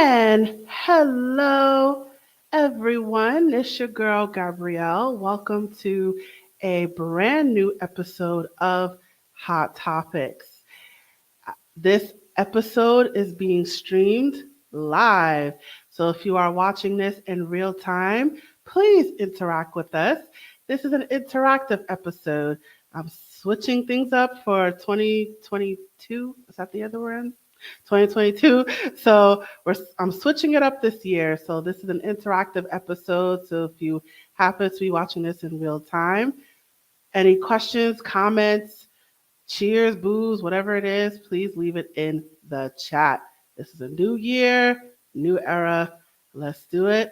And hello, everyone. It's your girl, Gabrielle. Welcome to a brand new episode of Hot Topics. This episode is being streamed live. So if you are watching this in real time, please interact with us. This is an interactive episode. I'm switching things up for 2022. Is that the year that we're in? 2022. So I'm switching it up this year. So this is an interactive episode. So if you happen to be watching this in real time, any questions, comments, cheers, booze, whatever it is, please leave it in the chat. This is a new year, new era. Let's do it.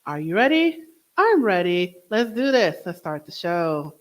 Are you ready? I'm ready. Let's do this. Let's start the show.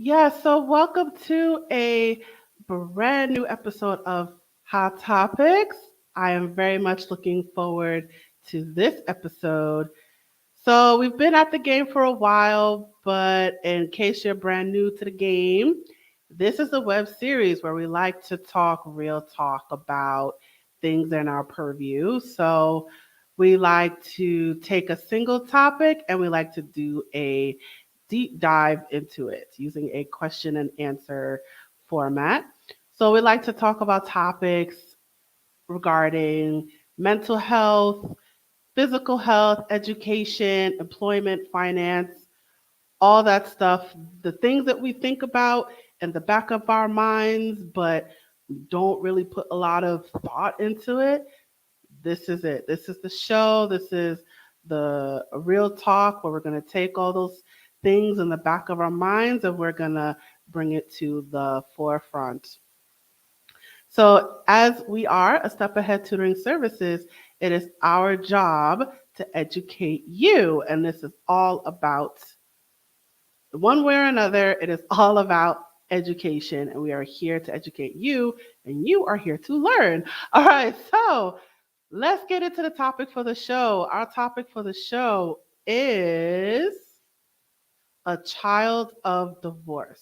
Yeah, so welcome to a brand new episode of Hot Topics. I am very much looking forward to this episode. So, we've been at the game for a while, but in case you're brand new to the game, this is a web series where we like to talk real talk about things in our purview. So, we like to take a single topic and we like to do a deep dive into it using a question and answer format. So, we like to talk about topics regarding mental health, physical health, education, employment, finance, all that stuff, the things that we think about in the back of our minds, but we don't really put a lot of thought into it. This is it. This is the show. This is the real talk where we're going to take all those things in the back of our minds and we're going to bring it to the forefront. So, as we are a step ahead tutoring services, it is our job to educate you. And this is all about, one way or another, it is all about education. And we are here to educate you, and you are here to learn. All right, so let's get into the topic for the show. Our topic for the show is a child of divorce.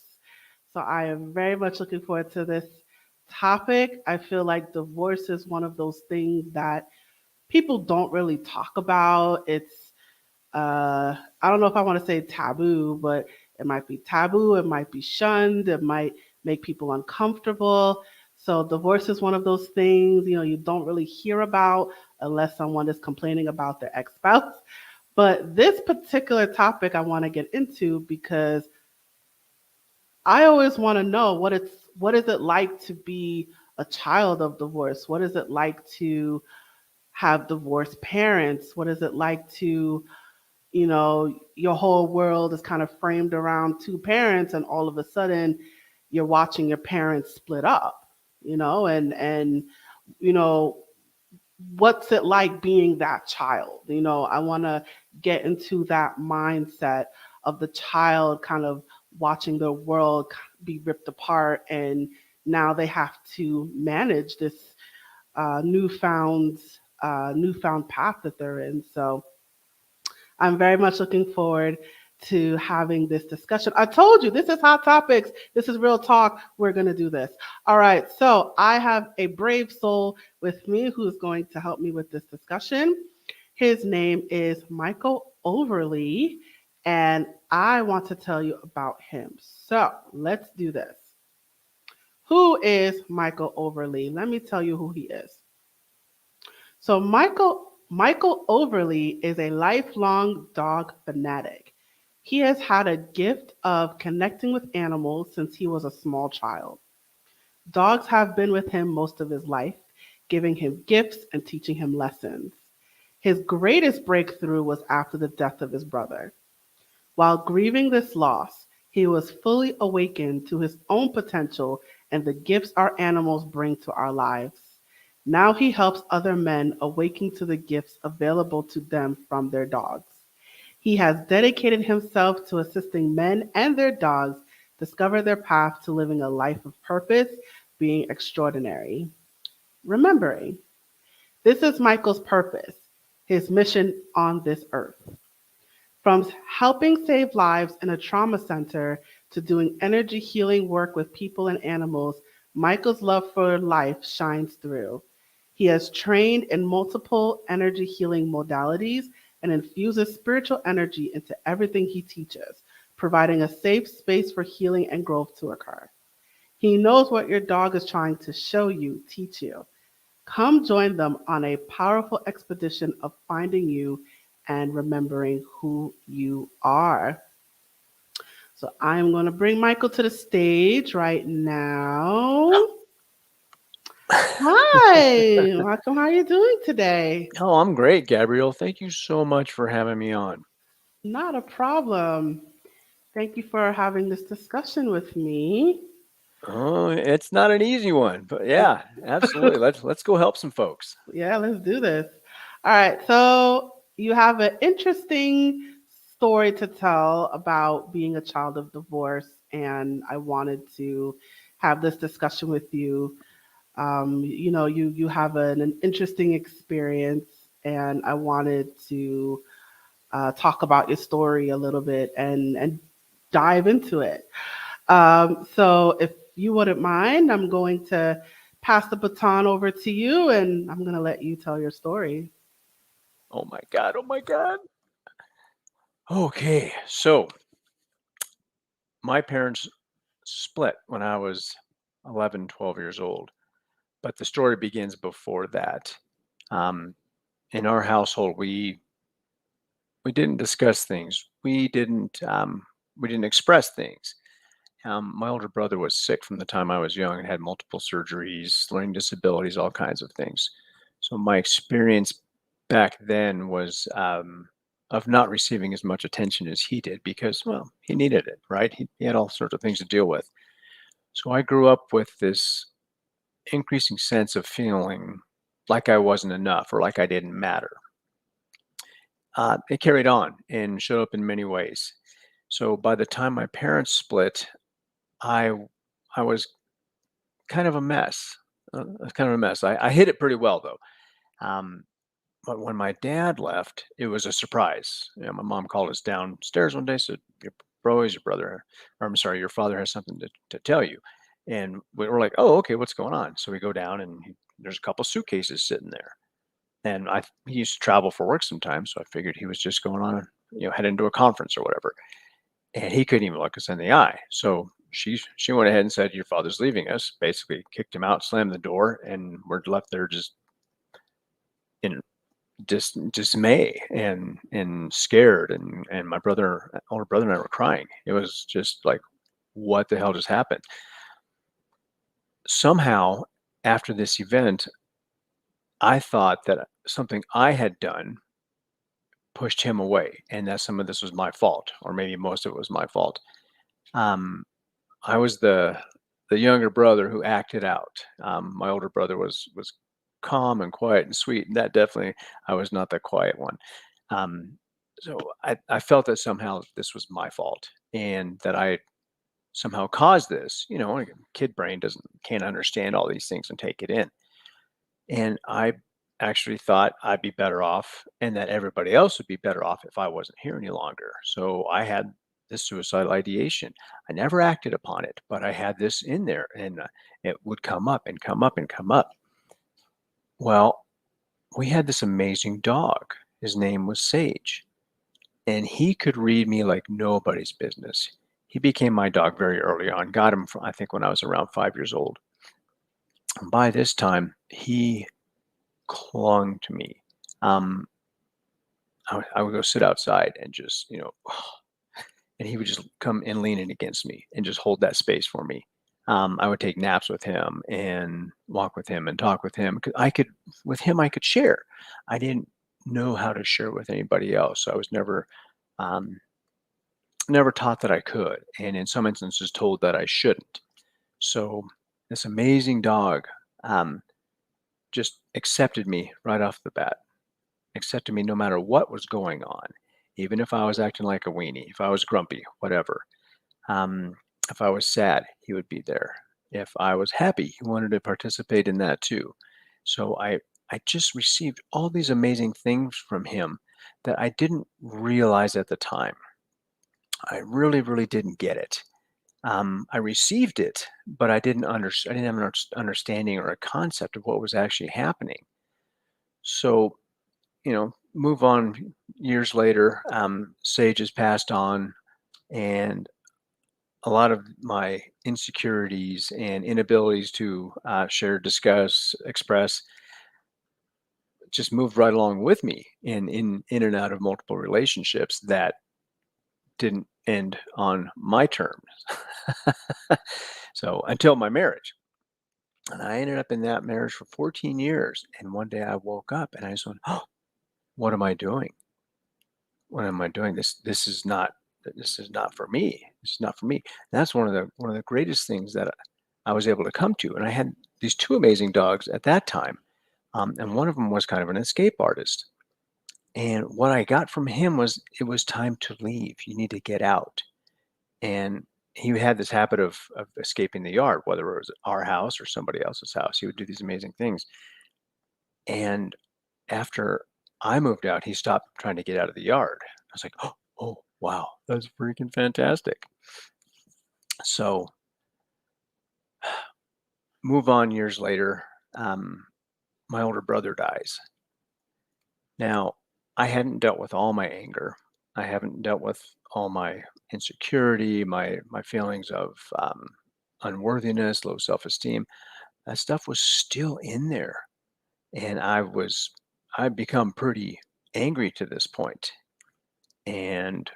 So I am very much looking forward to this topic. I feel like divorce is one of those things that people don't really talk about. It's I don't know if I want to say taboo, but it might be taboo, it might be shunned, it might make people uncomfortable. So divorce is one of those things, you don't really hear about unless someone is complaining about their ex-spouse. But this particular topic I want to get into because I always want to know what is it like to be a child of divorce? What is it like to have divorced parents? What is it like to, your whole world is kind of framed around two parents and all of a sudden you're watching your parents split up, and you know what's it like being that child? I want to get into that mindset of the child kind of watching the world be ripped apart, and now they have to manage this newfound newfound path that they're in. So I'm very much looking forward to having this discussion. I told you, this is Hot Topics. This is real talk. We're going to do this. All right. So I have a brave soul with me who's going to help me with this discussion. His name is Michael Overlie, and I want to tell you about him. So let's do this. Who is Michael Overlie? Let me tell you who he is. So Michael Overlie is a lifelong dog fanatic. He has had a gift of connecting with animals since he was a small child. Dogs have been with him most of his life, giving him gifts and teaching him lessons. His greatest breakthrough was after the death of his brother. While grieving this loss, he was fully awakened to his own potential and the gifts our animals bring to our lives. Now he helps other men awaken to the gifts available to them from their dogs. He has dedicated himself to assisting men and their dogs discover their path to living a life of purpose, being extraordinary. Remembering, this is Michael's purpose, his mission on this earth. From helping save lives in a trauma center to doing energy healing work with people and animals, Michael's love for life shines through. He has trained in multiple energy healing modalities and infuses spiritual energy into everything he teaches, providing a safe space for healing and growth to occur. He knows what your dog is trying to show you, teach you. Come join them on a powerful expedition of finding you and remembering who you are. So I'm going to bring Michael to the stage right now. Hi, Michael. How are you doing today? Oh, I'm great, Gabrielle. Thank you so much for having me on. Not a problem. Thank you for having this discussion with me. Oh, it's not an easy one, but yeah, absolutely. Let's go help some folks. Yeah, let's do this. All right. So you have an interesting story to tell about being a child of divorce, and I wanted to have this discussion with you. You have an interesting experience, and I wanted to talk about your story a little bit and dive into it. So if you wouldn't mind, I'm going to pass the baton over to you and I'm going to let you tell your story. Oh my God. Oh my God. Okay. So my parents split when I was 11, 12 years old, but the story begins before that. Um, in our household, we didn't discuss things. We didn't express things. My older brother was sick from the time I was young and had multiple surgeries, learning disabilities, all kinds of things. So my experience back then was of not receiving as much attention as he did because, well, he needed it, right? He had all sorts of things to deal with. So I grew up with this increasing sense of feeling like I wasn't enough or like I didn't matter. It carried on and showed up in many ways. So by the time my parents split, I I was kind of a mess. Kind of a mess. I hid it pretty well though. Um, but when my dad left, it was a surprise. You know, my mom called us downstairs one day, said, your brother, or I'm sorry, your father has something to tell you." And we were like, "Oh, okay, what's going on?" So we go down, and there's a couple suitcases sitting there. And he used to travel for work sometimes, so I figured he was just going on, heading to a conference or whatever. And he couldn't even look us in the eye. So she went ahead and said, "Your father's leaving us." Basically, kicked him out, slammed the door, and we're left there just in dismay and scared. And my older brother and I were crying. It was just like, what the hell just happened? Somehow, after this event, I thought that something I had done pushed him away, and that some of this was my fault, or maybe most of it was my fault. Um, I was the younger brother who acted out. My older brother was calm and quiet and sweet, and that definitely I was not the quiet one. Um, so I felt that somehow this was my fault, and that I somehow caused this. Like, kid brain can't understand all these things and take it in. And I actually thought I'd be better off, and that everybody else would be better off if I wasn't here any longer. So I had this suicidal ideation. I never acted upon it, but I had this in there, and it would come up and come up and come up. Well, we had this amazing dog. His name was Sage, and he could read me like nobody's business. He became my dog very early on. Got him from, I think, when I was around 5 years old. By this time, he clung to me. Um, I would go sit outside and just, and he would just come and lean in against me and just hold that space for me. I would take naps with him and walk with him and talk with him. 'Cause with him, I could share. I didn't know how to share with anybody else. So I was um, never taught that I could, and in some instances told that I shouldn't. So this amazing dog, um, just accepted me right off the bat, accepted me no matter what was going on, even if I was acting like a weenie, if I was grumpy, whatever. Um, if I was sad, he would be there. If I was happy, he wanted to participate in that too. So I just received all these amazing things from him that I didn't realize at the time. I really, really didn't get it. I received it, but I didn't have an understanding or a concept of what was actually happening. So, move on years later, Sage has passed on, and a lot of my insecurities and inabilities to share, discuss, express just moved right along with me in and out of multiple relationships that didn't end on my terms. So until my marriage. And I ended up in that marriage for 14 years. And one day I woke up and I just went, oh, what am I doing? What am I doing? This is not for me. This is not for me. And that's one of the greatest things that I was able to come to. And I had these two amazing dogs at that time. And one of them was kind of an escape artist. And what I got from him was it was time to leave. You need to get out. And he had this habit of escaping the yard, whether it was our house or somebody else's house. He would do these amazing things. And after I moved out, he stopped trying to get out of the yard. I was like, oh wow, that's freaking fantastic. So move on years later, my older brother dies. Now, I hadn't dealt with all my anger. I haven't dealt with all my insecurity, my feelings of unworthiness, low self-esteem. That stuff was still in there, and I'd become pretty angry to this point, and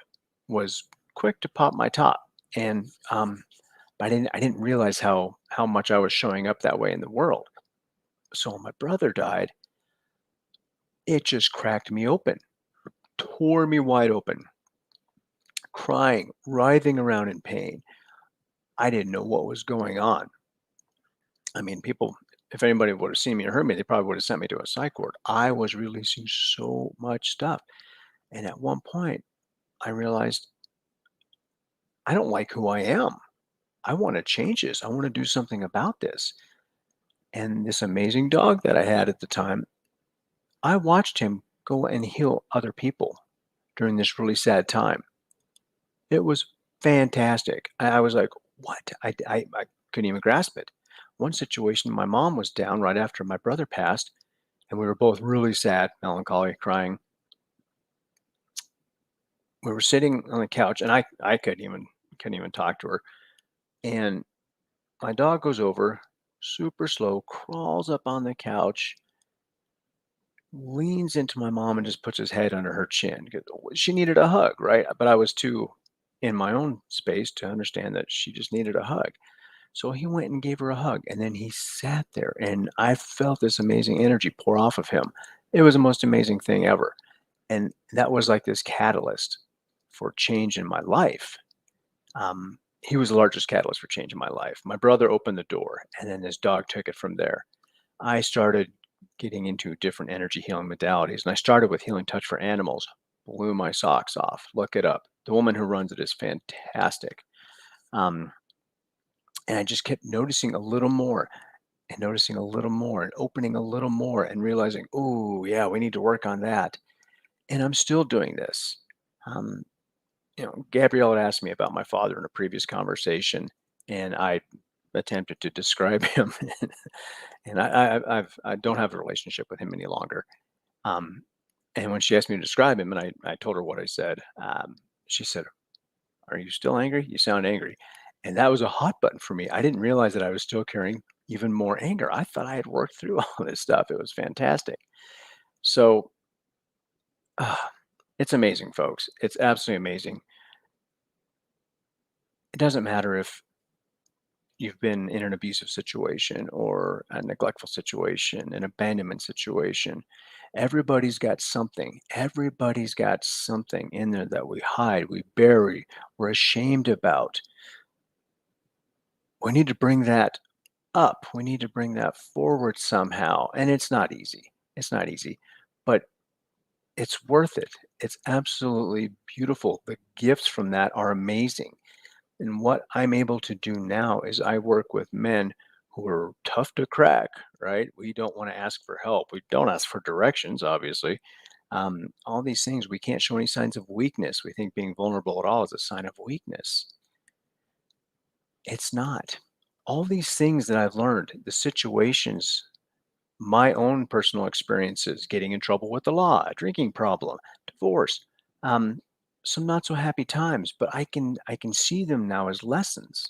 was quick to pop my top. And but I didn't realize how much I was showing up that way in the world. So when my brother died, it just cracked me open, tore me wide open, crying, writhing around in pain. I didn't know what was going on. I mean, people, if anybody would have seen me or heard me, they probably would have sent me to a psych ward. I was releasing so much stuff. And at one point, I realized I don't like who I am. I want to change this. I want to do something about this. And this amazing dog that I had at the time, I watched him go and heal other people during this really sad time. It was fantastic. I was like, what? I couldn't even grasp it. One situation, my mom was down right after my brother passed, and we were both really sad, melancholy, crying. We were sitting on the couch, and I couldn't even talk to her. And my dog goes over, super slow, crawls up on the couch, leans into my mom, and just puts his head under her chin. She needed a hug, right? But I was too in my own space to understand that she just needed a hug. So he went and gave her a hug, and then he sat there, and I felt this amazing energy pour off of him. It was the most amazing thing ever. And that was like this catalyst for change in my life. He was the largest catalyst for change in my life. My brother opened the door, and then this dog took it from there. I started getting into different energy healing modalities, and I started with healing touch for animals. Blew my socks off. Look it up. The woman who runs it is fantastic. Um, and I just kept noticing a little more and noticing a little more and opening a little more and realizing, oh, yeah, we need to work on that. And I'm still doing this. Um, Gabrielle had asked me about my father in a previous conversation, and I attempted to describe him. And I don't have a relationship with him any longer. Um, and when she asked me to describe him, and I told her what I said, she said, "Are you still angry? You sound angry." And that was a hot button for me. I didn't realize that I was still carrying even more anger. I thought I had worked through all this stuff. It was fantastic. So uh, it's amazing, folks. It's absolutely amazing. It doesn't matter if you've been in an abusive situation or a neglectful situation, an abandonment situation. Everybody's got something. Everybody's got something in there that we hide, we bury, we're ashamed about. We need to bring that up. We need to bring that forward somehow. And it's not easy. It's not easy, but it's worth it. It's absolutely beautiful. The gifts from that are amazing. And what I'm able to do now is I work with men who are tough to crack, right? We don't want to ask for help. We don't ask for directions, obviously. All these things, we can't show any signs of weakness. We think being vulnerable at all is a sign of weakness. It's not. All these things that I've learned, the situations, my own personal experiences, getting in trouble with the law, a drinking problem, divorce, um, some not so happy times, but I can see them now as lessons.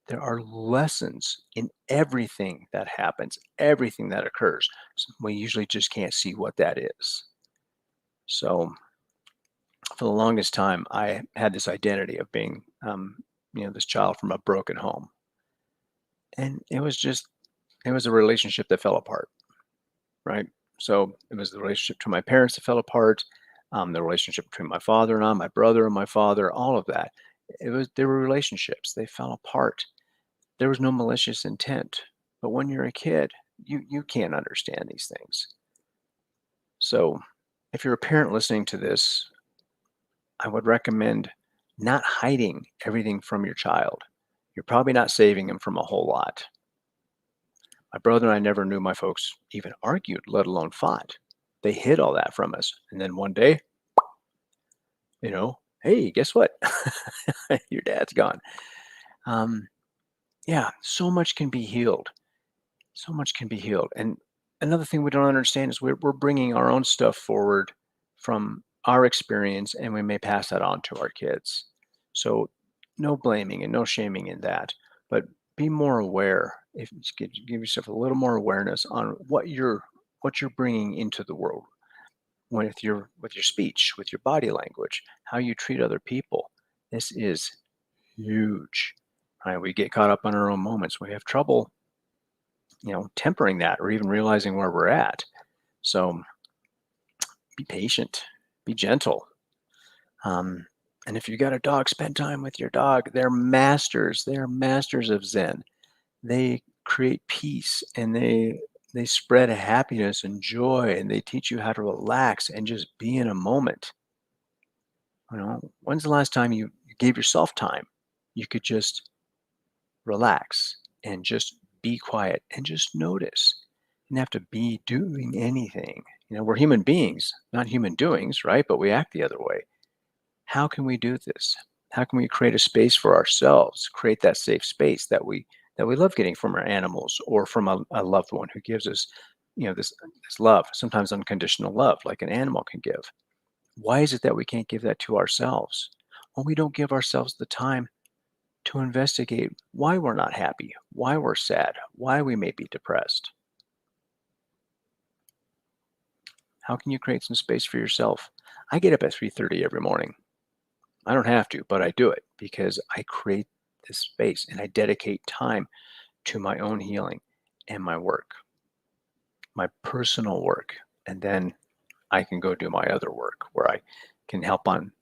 There are lessons in everything that happens, everything that occurs. We usually just can't see what that is. So for the longest time, I had this identity of being, this child from a broken home, and it was a relationship that fell apart, right? So it was the relationship to my parents that fell apart, the relationship between my father and I, my brother and my father, all of that. There were relationships, they fell apart. There was no malicious intent. But when you're a kid, you can't understand these things. So if you're a parent listening to this, I would recommend not hiding everything from your child. You're probably not saving him from a whole lot. My brother and I never knew my folks even argued, let alone fought. They hid all that from us. And then one day, hey, guess what? Your dad's gone. Um, yeah, so much can be healed. So much can be healed. And another thing we don't understand is we're bringing our own stuff forward from our experience, and we may pass that on to our kids. So no blaming and no shaming in that, but be more aware. If you just give yourself a little more awareness on what you're bringing into the world with your speech, with your body language, how you treat other people. This is huge. Right? We get caught up on our own moments. We have trouble tempering that or even realizing where we're at. So be patient, be gentle. Um, and if you got a dog, spend time with your dog. They're masters. They're masters of Zen. They create peace and they spread happiness and joy, and they teach you how to relax and just be in a moment. When's the last time you gave yourself time? You could just relax and just be quiet and just notice. You don't have to be doing anything. We're human beings, not human doings, right? But we act the other way. How can we do this? How can we create a space for ourselves, create that safe space that we love getting from our animals or from a loved one who gives us, this love, sometimes unconditional love, like an animal can give. Why is it that we can't give that to ourselves? Well, we don't give ourselves the time to investigate why we're not happy, why we're sad, why we may be depressed. How can you create some space for yourself? I get up at 3:30 every morning. I don't have to, but I do it because I create this space and I dedicate time to my own healing and my work, my personal work. And then I can go do my other work where I can can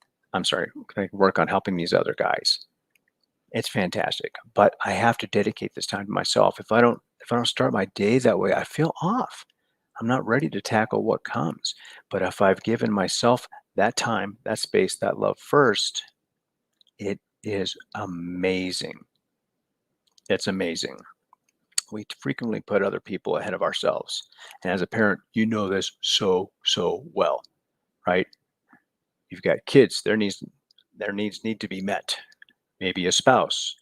I work on helping these other guys. It's fantastic, but I have to dedicate this time to myself. If I don't start my day that way, I feel off. I'm not ready to tackle what comes. But if I've given myself that time, that space, that love first, it is amazing. It's amazing. We frequently put other people ahead of ourselves. And as a parent, you know this so well, right? You've got kids, their needs need to be met. Maybe a spouse,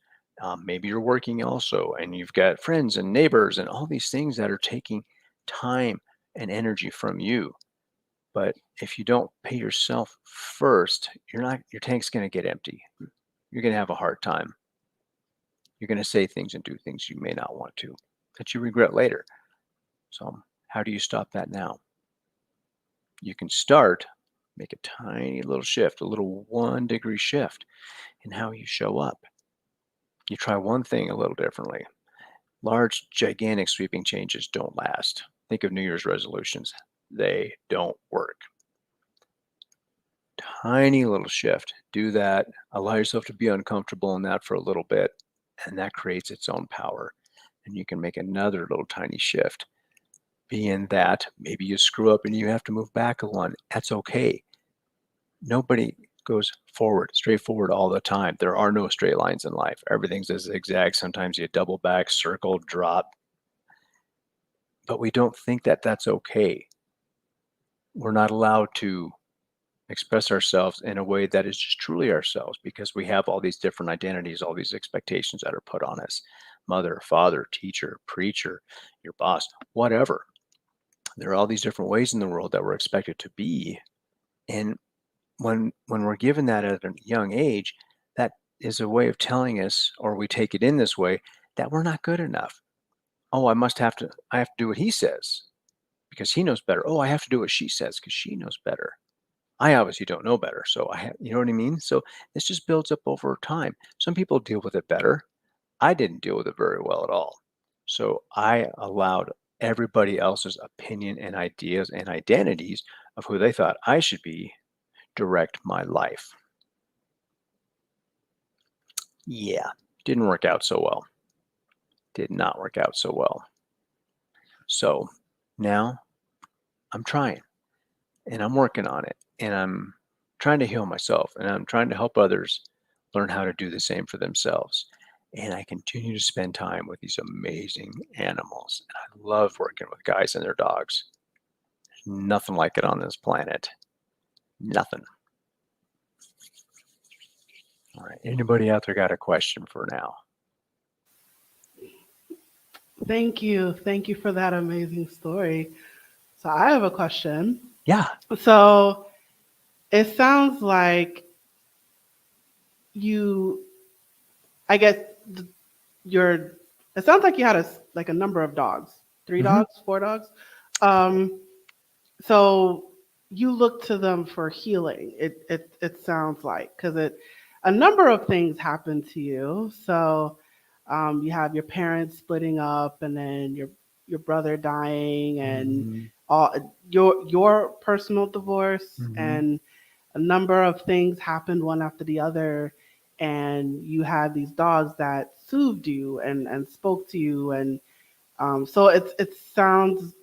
maybe you're working also, and you've got friends and neighbors and all these things that are taking time and energy from you. But if you don't pay yourself first, your tank's going to get empty. You're going to have a hard time. You're going to say things and do things you may not want to that you regret later. So how do you stop that now? You can make a tiny little shift, a little 1-degree shift in how you show up. You try one thing a little differently. Large, gigantic, sweeping changes don't last. Think of New Year's resolutions. They don't work. Tiny little shift. Do that. Allow yourself to be uncomfortable in that for a little bit, and that creates its own power. and you can make another little tiny shift. Being that maybe you screw up and you have to move back one, that's okay. Nobody goes forward, straight forward all the time. There are no straight lines in life. Everything's a zigzag. Sometimes you double back, circle, drop, but we don't think that that's okay. We're not allowed to express ourselves in a way that is just truly ourselves because we have all these different identities, all these expectations that are put on us. Mother, father, teacher, preacher, your boss, whatever. There are all these different ways in the world that we're expected to be. And when we're given that at a young age, that is a way of telling us, or we take it in this way, that we're not good enough. Oh, I have to do what he says because he knows better. Oh, I have to do what she says because she knows better. I obviously don't know better. So you know what I mean? So this just builds up over time. Some people deal with it better. I didn't deal with it very well at all. So I allowed everybody else's opinion and ideas and identities of who they thought I should be direct my life. Yeah, didn't work out so well. Did not work out so well. So now I'm trying and I'm working on it and I'm trying to heal myself and I'm trying to help others learn how to do the same for themselves. And I continue to spend time with these amazing animals. And I love working with guys and their dogs. There's nothing like it on this planet. Nothing. All right. Anybody out there got a question for now? Thank you. Thank you for that amazing story. So I have a question. Yeah. So it sounds like you, I guess th- your, it sounds like you had like a number of dogs, 3 Hmm. dogs, 4 dogs. Um, so you look to them for healing. It sounds like because a number of things happen to you. So you have your parents splitting up, and then your brother dying, and Hmm. all your personal divorce, Hmm. and a number of things happened one after the other, and you had these dogs that soothed you and spoke to you, and so it sounds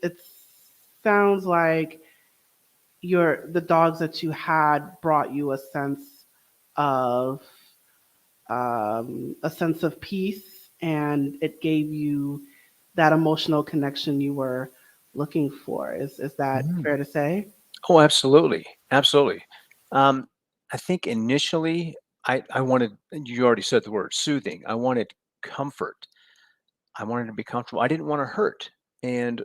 like the dogs that you had brought you of a sense of peace, and it gave you that emotional connection you were looking for. Is that Hmm. fair to say? Oh, absolutely. Absolutely. Um, I think initially I wanted, you already said the word soothing. I wanted comfort. I wanted to be comfortable. I didn't want to hurt. And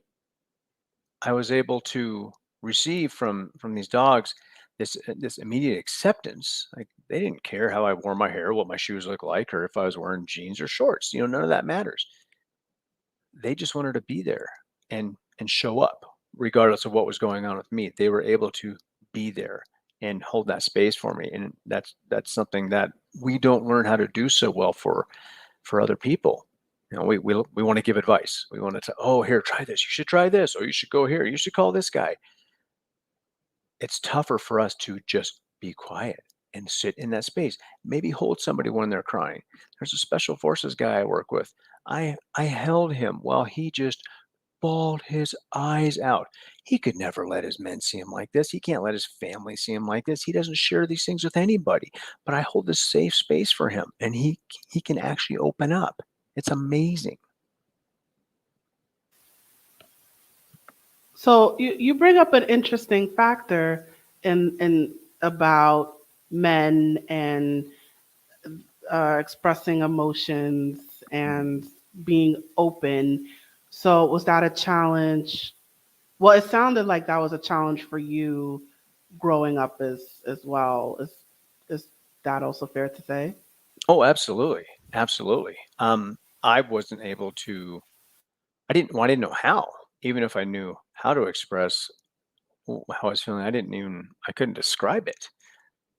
I was able to receive from these dogs this immediate acceptance. Like they didn't care how I wore my hair, what my shoes looked like, or if I was wearing jeans or shorts. None of that matters. They just wanted to be there and show up regardless of what was going on with me. They were able to be there and hold that space for me. And that's something that we don't learn how to do so well for other people. We want to give advice. We want to say, oh, here, try this. You should try this, or you should go here. You should call this guy. It's tougher for us to just be quiet and sit in that space. Maybe hold somebody when they're crying. There's a special forces guy I work with. I held him while he just bawled his eyes out. He could never let his men see him like this. He can't let his family see him like this. He doesn't share these things with anybody. But I hold this safe space for him, and he can actually open up. It's amazing. So you bring up an interesting factor in about men and expressing emotions and being open. So was that a challenge? Well, it sounded like that was a challenge for you growing up as well. Is that also fair to say? Oh, absolutely, absolutely. I wasn't able to. I didn't know how. Even if I knew how to express how I was feeling, I couldn't describe it.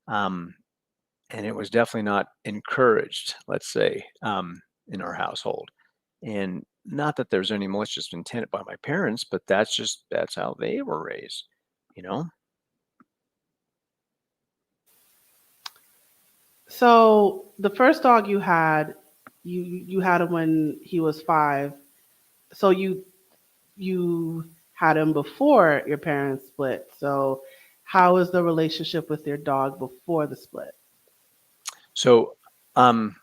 Um, and it was definitely not encouraged, let's say, in our household. And not that there's any malicious intent by my parents, but that's how they were raised, you know? So the first dog you had him when he was 5. So you had him before your parents split. So how is the relationship with your dog before the split? So, um,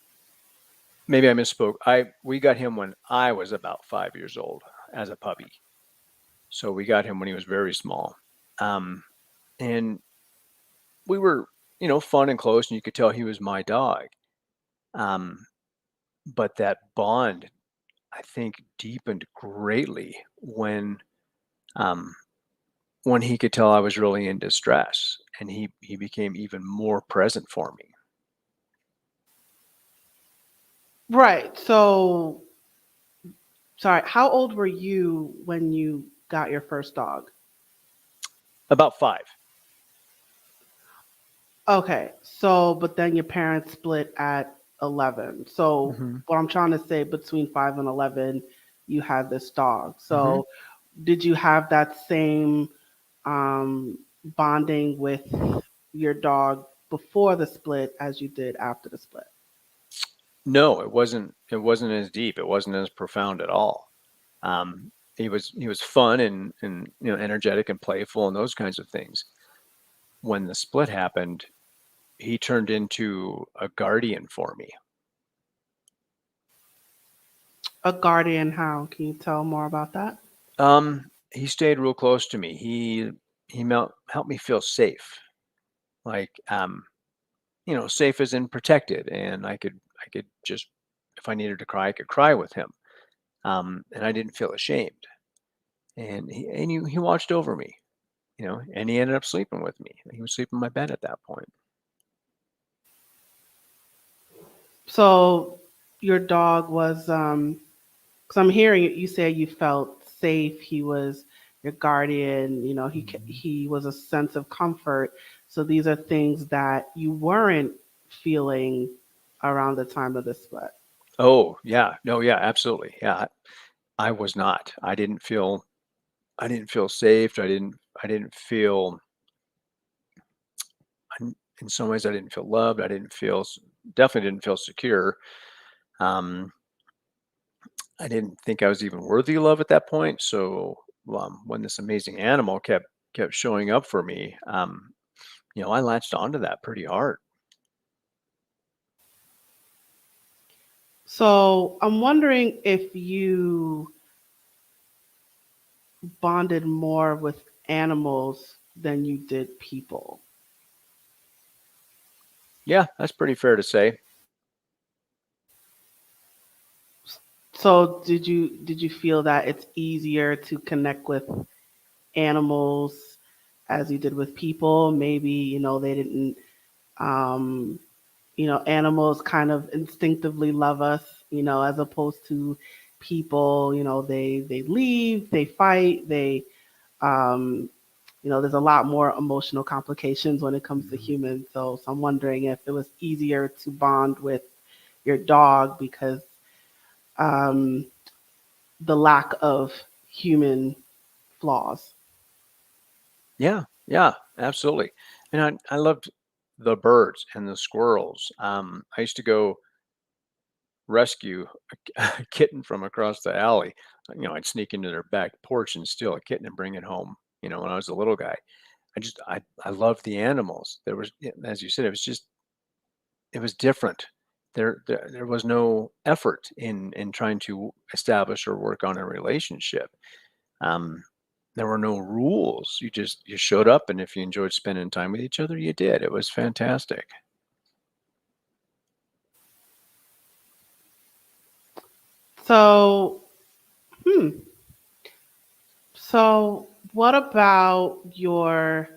maybe I misspoke. We got him when I was about 5 years old as a puppy. So we got him when he was very small. Um, and we were, fun and close, and you could tell he was my dog. Um, but that bond, I think, deepened greatly um, when he could tell I was really in distress, and he became even more present for me. Right. So sorry, how old were you when you got your first dog? About 5. Okay. So but then your parents split at 11. So Hmm. what I'm trying to say, between 5 and 11 you had this dog. Hmm. So did you have that same um, bonding with your dog before the split as you did after the split? No, it wasn't. It wasn't as deep. It wasn't as profound at all. He was fun and energetic and playful and those kinds of things. When the split happened, he turned into a guardian for me. A guardian, how? Can you tell more about that? He stayed real close to me. He helped me feel safe, like safe as in protected, and I could just, if I needed to cry, I could cry with him, and I didn't feel ashamed. And he watched over me, and he ended up sleeping with me. He was sleeping in my bed at that point. So your dog was, because I'm hearing you say you felt safe. He was your guardian. You know, Mhm. he was a sense of comfort. So these are things that you weren't feeling around the time of the split. Oh yeah, no, yeah, absolutely, yeah. I was not. I didn't feel safe. I didn't feel. In some ways, I didn't feel loved. I didn't feel definitely didn't feel secure. Um, I didn't think I was even worthy of love at that point. So when this amazing animal kept showing up for me, I latched onto that pretty hard. So I'm wondering if you bonded more with animals than you did people. Yeah, that's pretty fair to say. So did you feel that it's easier to connect with animals as you did with people? Maybe, they didn't um animals kind of instinctively love us, as opposed to people, they leave, they fight, they um there's a lot more emotional complications when it comes to Mhm. humans. So I'm wondering if it was easier to bond with your dog because um, the lack of human flaws. Yeah, yeah, absolutely. And I loved the birds and the squirrels. I used to go rescue a kitten from across the alley. I'd sneak into their back porch and steal a kitten and bring it home. When I was a little guy, I loved the animals. There was, as you said, it was different. There was no effort in trying to establish or work on a relationship. Um, there were no rules. You showed up, and if you enjoyed spending time with each other, you did. It was fantastic. So, hmm. So, what about your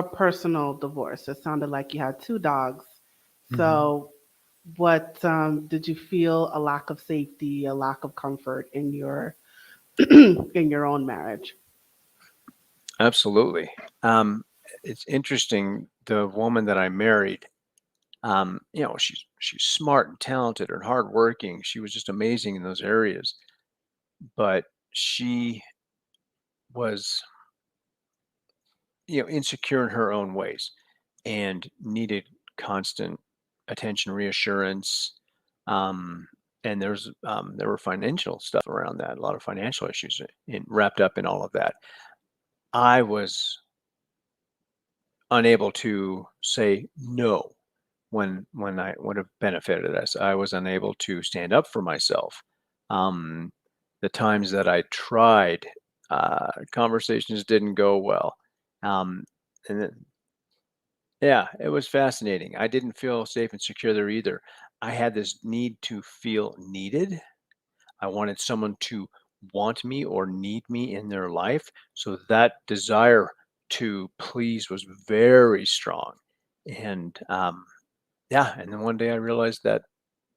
personal divorce? It sounded like you had two dogs. Hmm. So, what did you feel a lack of safety, a lack of comfort in your in your own marriage? Absolutely. Um, it's interesting. The woman that I married, she's smart and talented and hardworking. She was just amazing in those areas, but she was, insecure in her own ways and needed constant attention, reassurance, um, and there were financial stuff around that, a lot of financial issues wrapped up in all of that. I was unable to say no when I would have benefited us. I was unable to stand up for myself. Um, the times that I tried, conversations didn't go well. Um, and yeah, it was fascinating. I didn't feel safe and secure there either. I had this need to feel needed. I wanted someone to want me or need me in their life. So that desire to please was very strong. And yeah, and then one day I realized that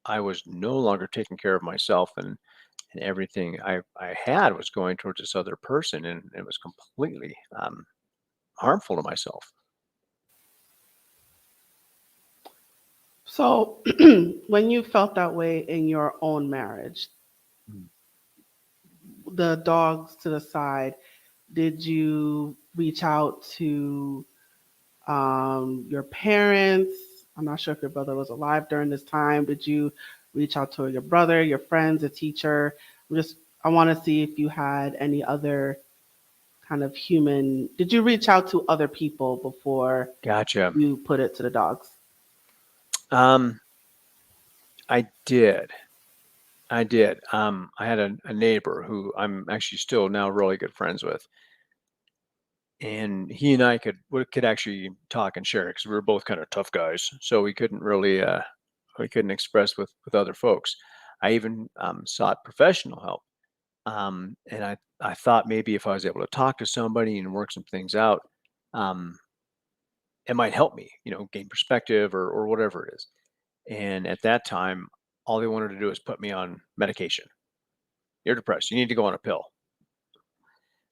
I was no longer taking care of myself, and everything I had was going towards this other person, and it was completely harmful to myself. So, when you felt that way in your own marriage, Mm. the dogs to the side, did you reach out to your parents? I'm not sure if your brother was alive during this time. Did you reach out to your brother, your friends, a teacher? I want to see if you had any other kind of human. Did you reach out to other people before Gotcha. you put it to the dogs? Um, I did. I did. I had a neighbor who I'm actually still now really good friends with, and he and I could actually talk and share because we were both kind of tough guys, so we couldn't express with other folks. I even sought professional help, and I thought maybe if I was able to talk to somebody and work some things out, um, it might help me, gain perspective or whatever it is. And at that time, all they wanted to do is put me on medication. You're depressed. You need to go on a pill.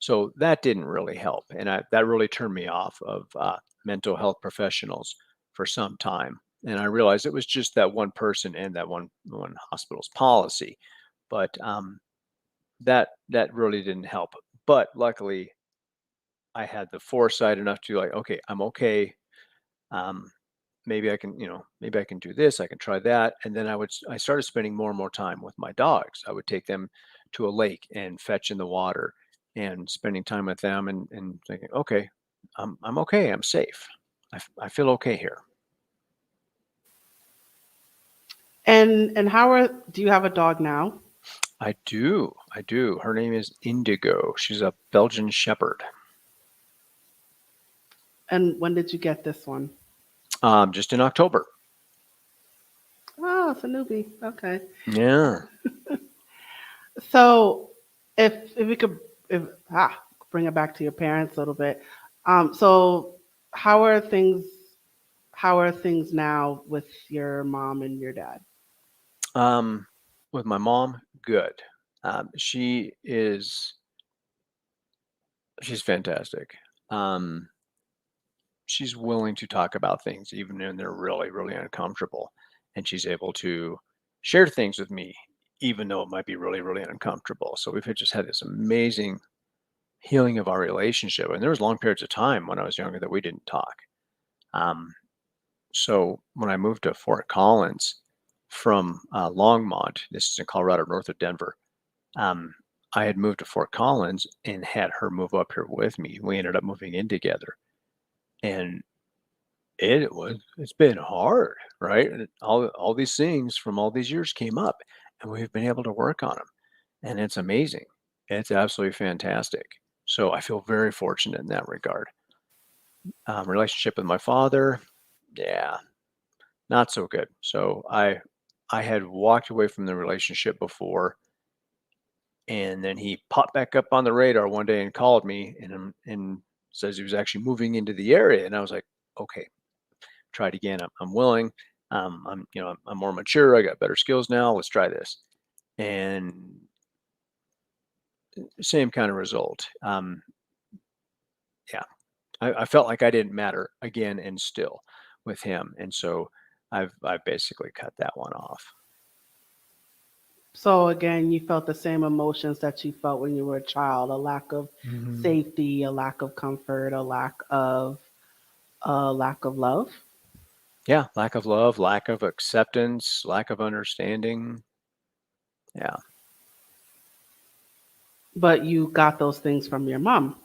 So that didn't really help, and that really turned me off of mental health professionals for some time. And I realized it was just that one person and that one hospital's policy, but that really didn't help. But luckily, I had the foresight enough to like, okay, I'm okay. Um, maybe I can do this. I can try that. And then I started spending more and more time with my dogs. I would take them to a lake and fetch in the water and spending time with them and thinking, okay, I'm okay. I'm safe. I feel okay here. And do you have a dog now? I do. I do. Her name is Indigo. She's a Belgian Shepherd. And when did you get this one? Just in October. Oh, it's a newbie. Okay. Yeah. So, if we could if bring it back to your parents a little bit. So how are things how are things now with your mom and your dad? Um, with my mom, good. She is she's fantastic. Um, she's willing to talk about things even when they're really, really uncomfortable. And she's able to share things with me, even though it might be really, really uncomfortable. So we've just had this amazing healing of our relationship. And there was long periods of time when I was younger that we didn't talk. Um, so when I moved to Fort Collins from Longmont, this is in Colorado, north of Denver, um, I had moved to Fort Collins and had her move up here with me. We ended up moving in together. And it's been hard, right? And all these things from all these years came up, and we've been able to work on them, and it's amazing. It's absolutely fantastic. So I feel very fortunate in that regard. Relationship with my father, yeah, not so good. So I had walked away from the relationship before, and then he popped back up on the radar one day and called me and says he was actually moving into the area, and I was like, okay, try it again. I'm willing. I'm more mature. I got better skills now. Let's try this. And same kind of result. Yeah, I felt like I didn't matter again and still with him. And so I've basically cut that one off. So again, you felt the same emotions that you felt when you were a child, a lack of Hmm. safety, a lack of comfort, a lack of love. Yeah, lack of love, lack of acceptance, lack of understanding. Yeah. But you got those things from your mom.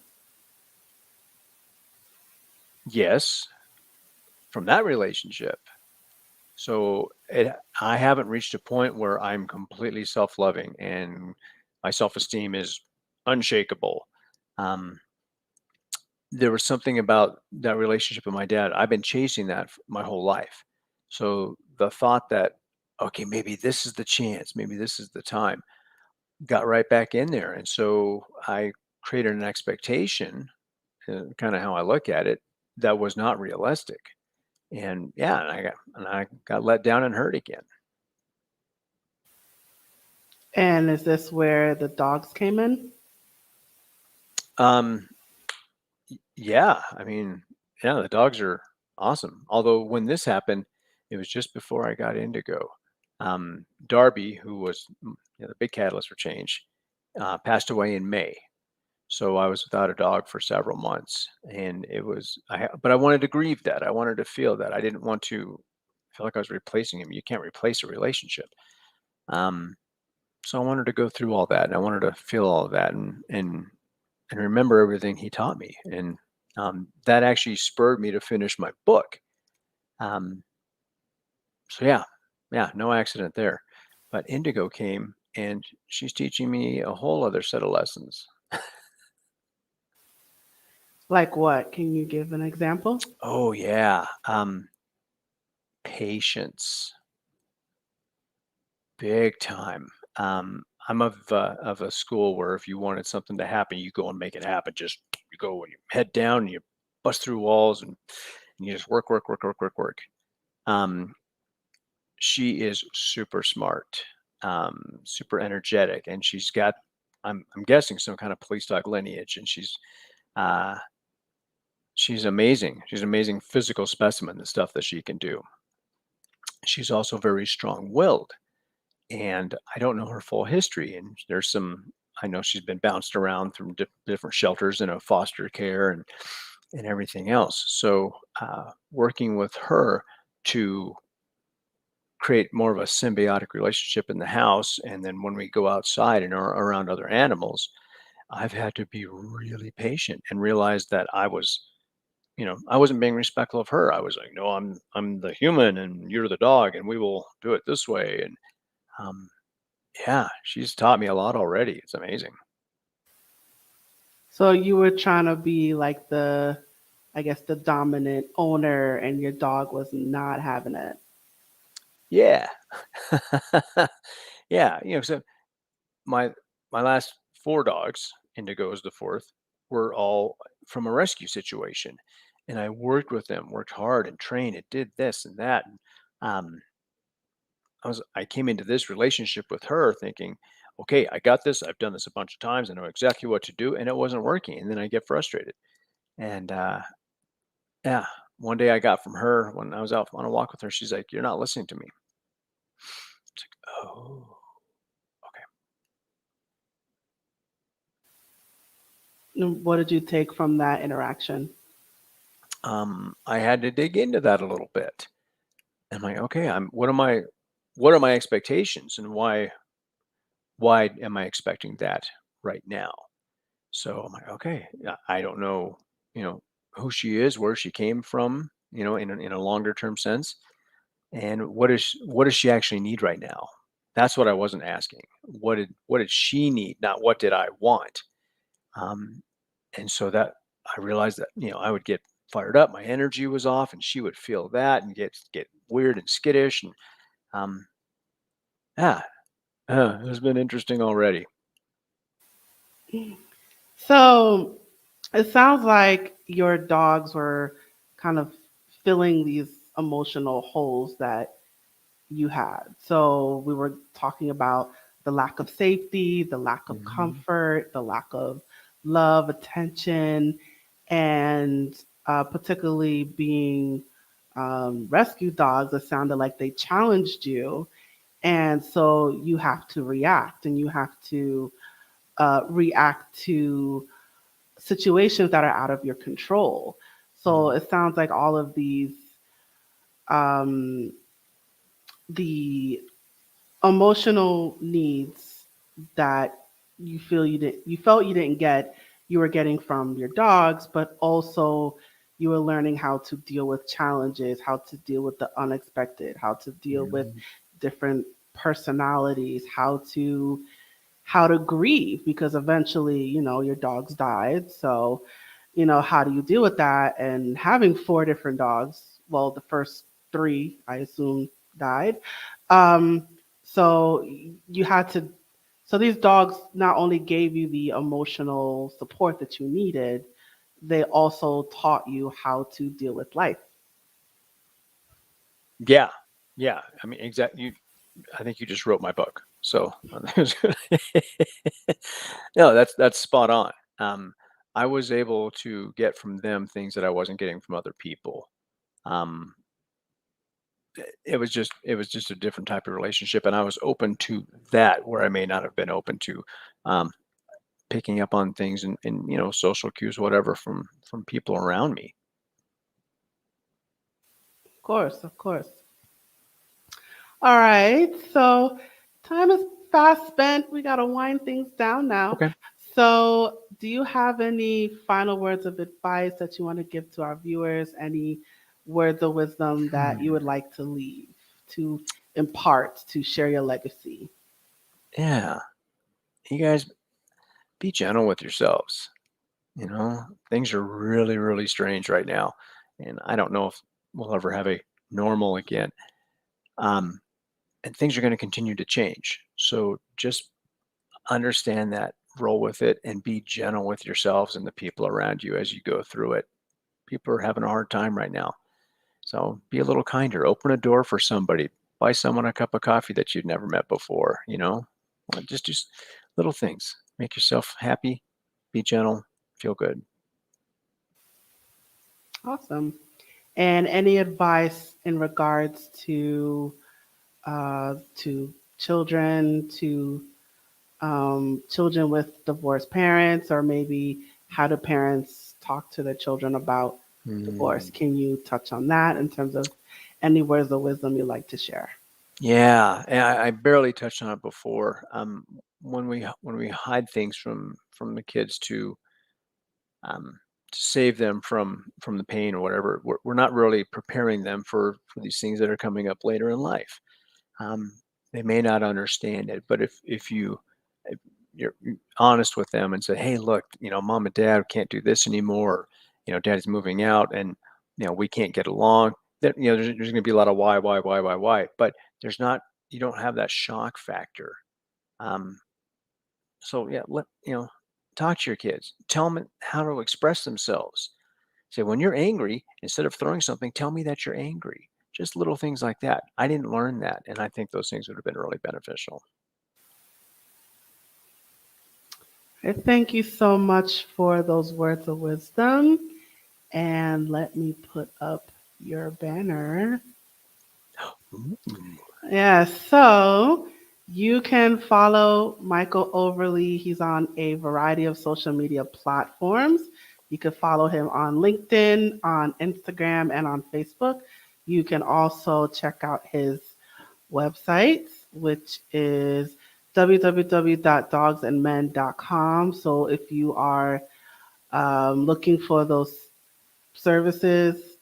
Yes, from that relationship. So I haven't reached a point where I'm completely self-loving and my self-esteem is unshakable. Um, there was something about that relationship with my dad. I've been chasing that my whole life. So the thought that, okay, maybe this is the chance, maybe this is the time, got right back in there. And so I created an expectation, kind of how I look at it, that was not realistic. And yeah, and I got let down and hurt again. And is this where the dogs came in? Um, yeah, I mean, yeah, the dogs are awesome. Although when this happened, it was just before I got Indigo. Darby, who was the big catalyst for change, passed away in May. So I was without a dog for several months, and but I wanted to grieve that. I wanted to feel that. I didn't want to feel like I was replacing him. You can't replace a relationship. Um, so I wanted to go through all that, and I wanted to feel all of that, and remember everything he taught me. And that actually spurred me to finish my book. Um, so yeah, yeah, no accident there. But Indigo came, and she's teaching me a whole other set of lessons. Like what? Can you give an example? Oh yeah, patience, big time. I'm of a school where if you wanted something to happen, you go and make it happen. Just you go and you head down and you bust through walls and you just work, work, work, work, work, work. Um, she is super smart, super energetic, and she's got, I'm guessing, some kind of police dog lineage, and uh, she's amazing. She's an amazing physical specimen, the stuff that she can do. She's also very strong-willed, and I don't know her full history. And there's some, I know she's been bounced around through different shelters and foster care and everything else. So working with her to create more of a symbiotic relationship in the house. And then when we go outside and are around other animals, I've had to be really patient and realize that I wasn't being respectful of her. I was like, no, I'm the human and you're the dog and we will do it this way. And um, yeah, she's taught me a lot already. It's amazing. So you were trying to be like I guess, the dominant owner, and your dog was not having it. Yeah. Yeah. So my my last four dogs, Indigo is the fourth, were all from a rescue situation, and I worked with them, worked hard and trained and did this and that. And, um, I came into this relationship with her thinking, okay, I got this. I've done this a bunch of times. I know exactly what to do, and it wasn't working. And then I get frustrated. And yeah, one day I got from her when I was out on a walk with her. She's like, "You're not listening to me." It's like, oh, okay. And what did you take from that interaction? I had to dig into that a little bit. I'm like, okay, what are my expectations and why am I expecting that right now? So I'm like, okay, I don't know, you know, who she is, where she came from, in a longer term sense, and what does she actually need right now? That's what I wasn't asking. What did she need, not what did I want? Um, and so that I realized that I would get fired up, my energy was off, and she would feel that and get weird and skittish, and um, yeah, it's been interesting already. So it sounds like your dogs were kind of filling these emotional holes that you had. So we were talking about the lack of safety, the lack of Mhm. comfort, the lack of love, attention, and particularly being rescue dogs, it sounded like they challenged you. And so you have to react, and you have to react to situations that are out of your control. So Mhm. it sounds like all of these, um, the emotional needs that you felt you didn't get, you were getting from your dogs, but also you were learning how to deal with challenges, how to deal with the unexpected, how to deal with Mhm. different personalities, how to grieve, because eventually, your dogs died. So, how do you deal with that? And having four different dogs, well, the first three, I assume, died. Um, so you had to, so these dogs not only gave you the emotional support that you needed, they also taught you how to deal with life. Yeah, yeah. I mean, exactly. I think you just wrote my book. So no, that's spot on. Um, I was able to get from them things that I wasn't getting from other people. Um, it was just a different type of relationship, and I was open to that where I may not have been open to um, picking up on things and social cues, whatever, from people around me. Of course, of course. All right. So time is fast spent. We got to wind things down now. Okay. So, do you have any final words of advice that you want to give to our viewers? Any words of wisdom that you Hmm. would like to leave, to impart, to share your legacy? Yeah, you guys be gentle with yourselves. Things are really, really strange right now, and I don't know if we'll ever have a normal again. Um, and things are going to continue to change. So just understand that, roll with it, and be gentle with yourselves and the people around you as you go through it. People are having a hard time right now. So be a little kinder. Open a door for somebody. Buy someone a cup of coffee that you've never met before. Just little things. Make yourself happy. Be gentle. Feel good. Awesome. And any advice in regards to children, to children with divorced parents, or maybe how do parents talk to their children about divorce? Mm. Can you touch on that in terms of any words of wisdom you'd like to share? Yeah, and I barely touched on it before. When we hide things from the kids to save them from the pain or whatever, we're not really preparing them for these things that are coming up later in life. Um, they may not understand it, but if you're honest with them and say, "Hey, look, mom and dad can't do this anymore. Or, daddy's moving out, and we can't get along." That there's going to be a lot of why, but there's not. You don't have that shock factor. Um, so yeah, talk to your kids. Tell them how to express themselves. Say, when you're angry, instead of throwing something, tell me that you're angry. Just little things like that. I didn't learn that, and I think those things would have been really beneficial. Thank you so much for those words of wisdom. And let me put up your banner. Ooh. Yeah, so you can follow Michael Overlie. He's on a variety of social media platforms. You can follow him on LinkedIn, on Instagram, and on Facebook. You can also check out his website, which is www.dogsandmen.com. So if you are looking for those services,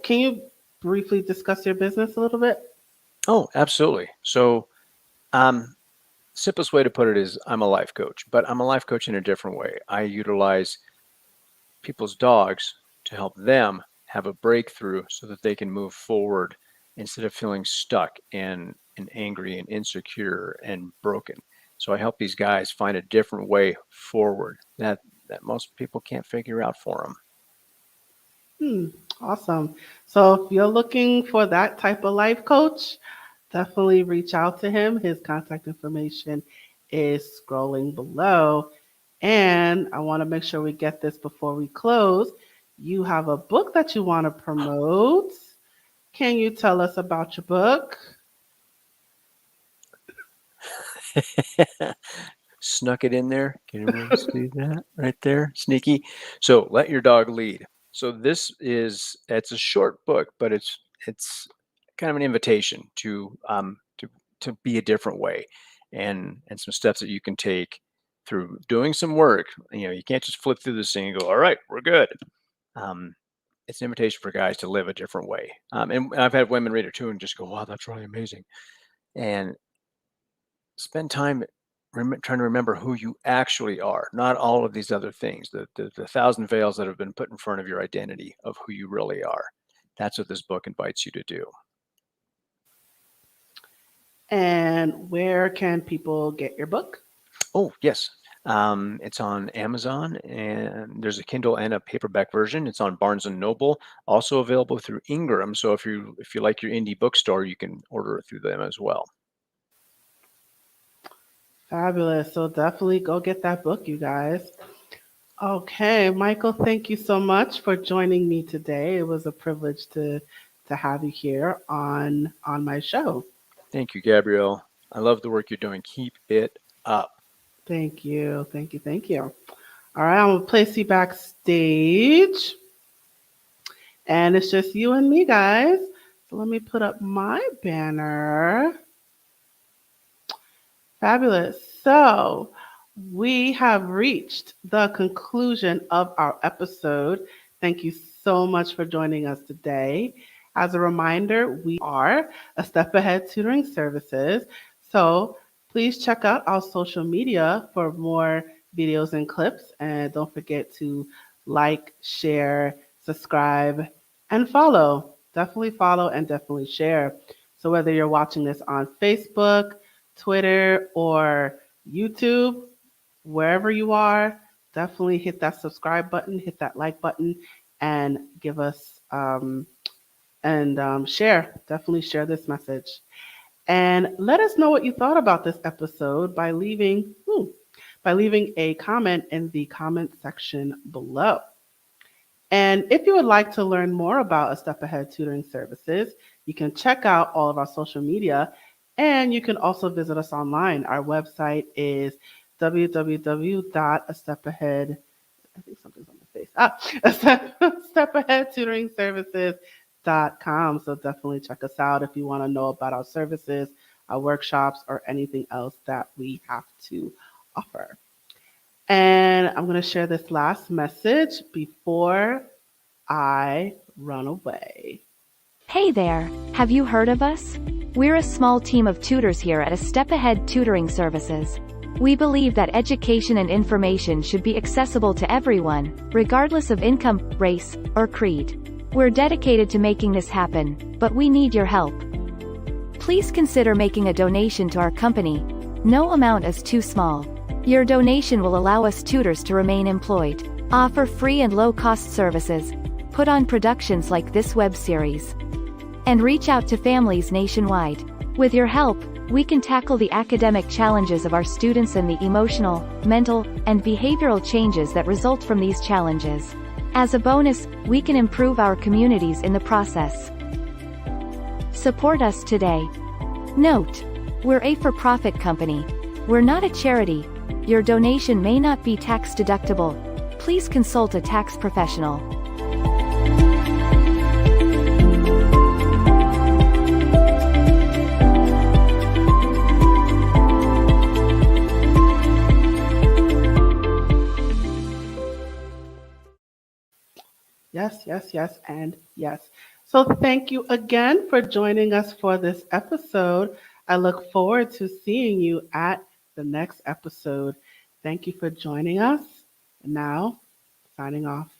can you briefly discuss your business a little bit? Oh, absolutely. So, um, simplest way to put it is I'm a life coach, but I'm a life coach in a different way. I utilize people's dogs to help them have a breakthrough so that they can move forward instead of feeling stuck and angry and insecure and broken. So I help these guys find a different way forward that most people can't figure out for them. Hmm, awesome. So if you're looking for that type of life coach, definitely reach out to him. His contact information is scrolling below. And I want to make sure we get this before we close. You have a book that you want to promote. Can you tell us about your book? Snuck it in there. Can everyone see that right there? Sneaky. So let your dog lead. So it's a short book, but it's kind of an invitation to to be a different way, and some steps that you can take through doing some work. You can't just flip through this thing and go, all right, we're good. Um, it's an invitation for guys to live a different way. And I've had women read it too and just go, wow, that's really amazing. And spend time trying to remember who you actually are, not all of these other things, the thousand veils that have been put in front of your identity of who you really are. That's what this book invites you to do. And where can people get your book? Oh, yes. It's on Amazon, and there's a Kindle and a paperback version. It's on Barnes and Noble, also available through Ingram. So if you like your indie bookstore, you can order it through them as well. Fabulous. So definitely go get that book, you guys. Okay, Michael, thank you so much for joining me today. It was a privilege to have you here on my show. Thank you, Gabrielle. I love the work you're doing. Keep it up. Thank you. Thank you. Thank you. All right, I'm gonna place you backstage. And it's just you and me, guys. So let me put up my banner. Fabulous. So we have reached the conclusion of our episode. Thank you so much for joining us today. As a reminder, we are a Step Ahead Tutoring Services. So please check out our social media for more videos and clips. And don't forget to like, share, subscribe, and follow. Definitely follow and definitely share. So whether you're watching this on Facebook, Twitter, or YouTube, wherever you are, definitely hit that subscribe button, hit that like button, and give us share. Definitely share this message. And let us know what you thought about this episode by leaving a comment in the comment section below. And if you would like to learn more about A Step Ahead Tutoring Services, you can check out all of our social media, and you can also visit us online. Our website is www.astepahead. I think something's on my face. stepaheadtutoringservices.com. So definitely check us out if you want to know about our services, our workshops, or anything else that we have to offer. And I'm going to share this last message before I run away. Hey there, have you heard of us? We're a small team of tutors here at A Step Ahead Tutoring Services. We believe that education and information should be accessible to everyone, regardless of income, race, or creed. We're dedicated to making this happen, but we need your help. Please consider making a donation to our company. No amount is too small. Your donation will allow us tutors to remain employed, offer free and low-cost services, put on productions like this web series, and reach out to families nationwide. With your help, we can tackle the academic challenges of our students and the emotional, mental, and behavioral changes that result from these challenges. As a bonus, we can improve our communities in the process. Support us today. Note: we're a for-profit company. We're not a charity. Your donation may not be tax deductible. Please consult a tax professional. Yes, yes, yes, and yes. So thank you again for joining us for this episode. I look forward to seeing you at the next episode. Thank you for joining us. And now, signing off.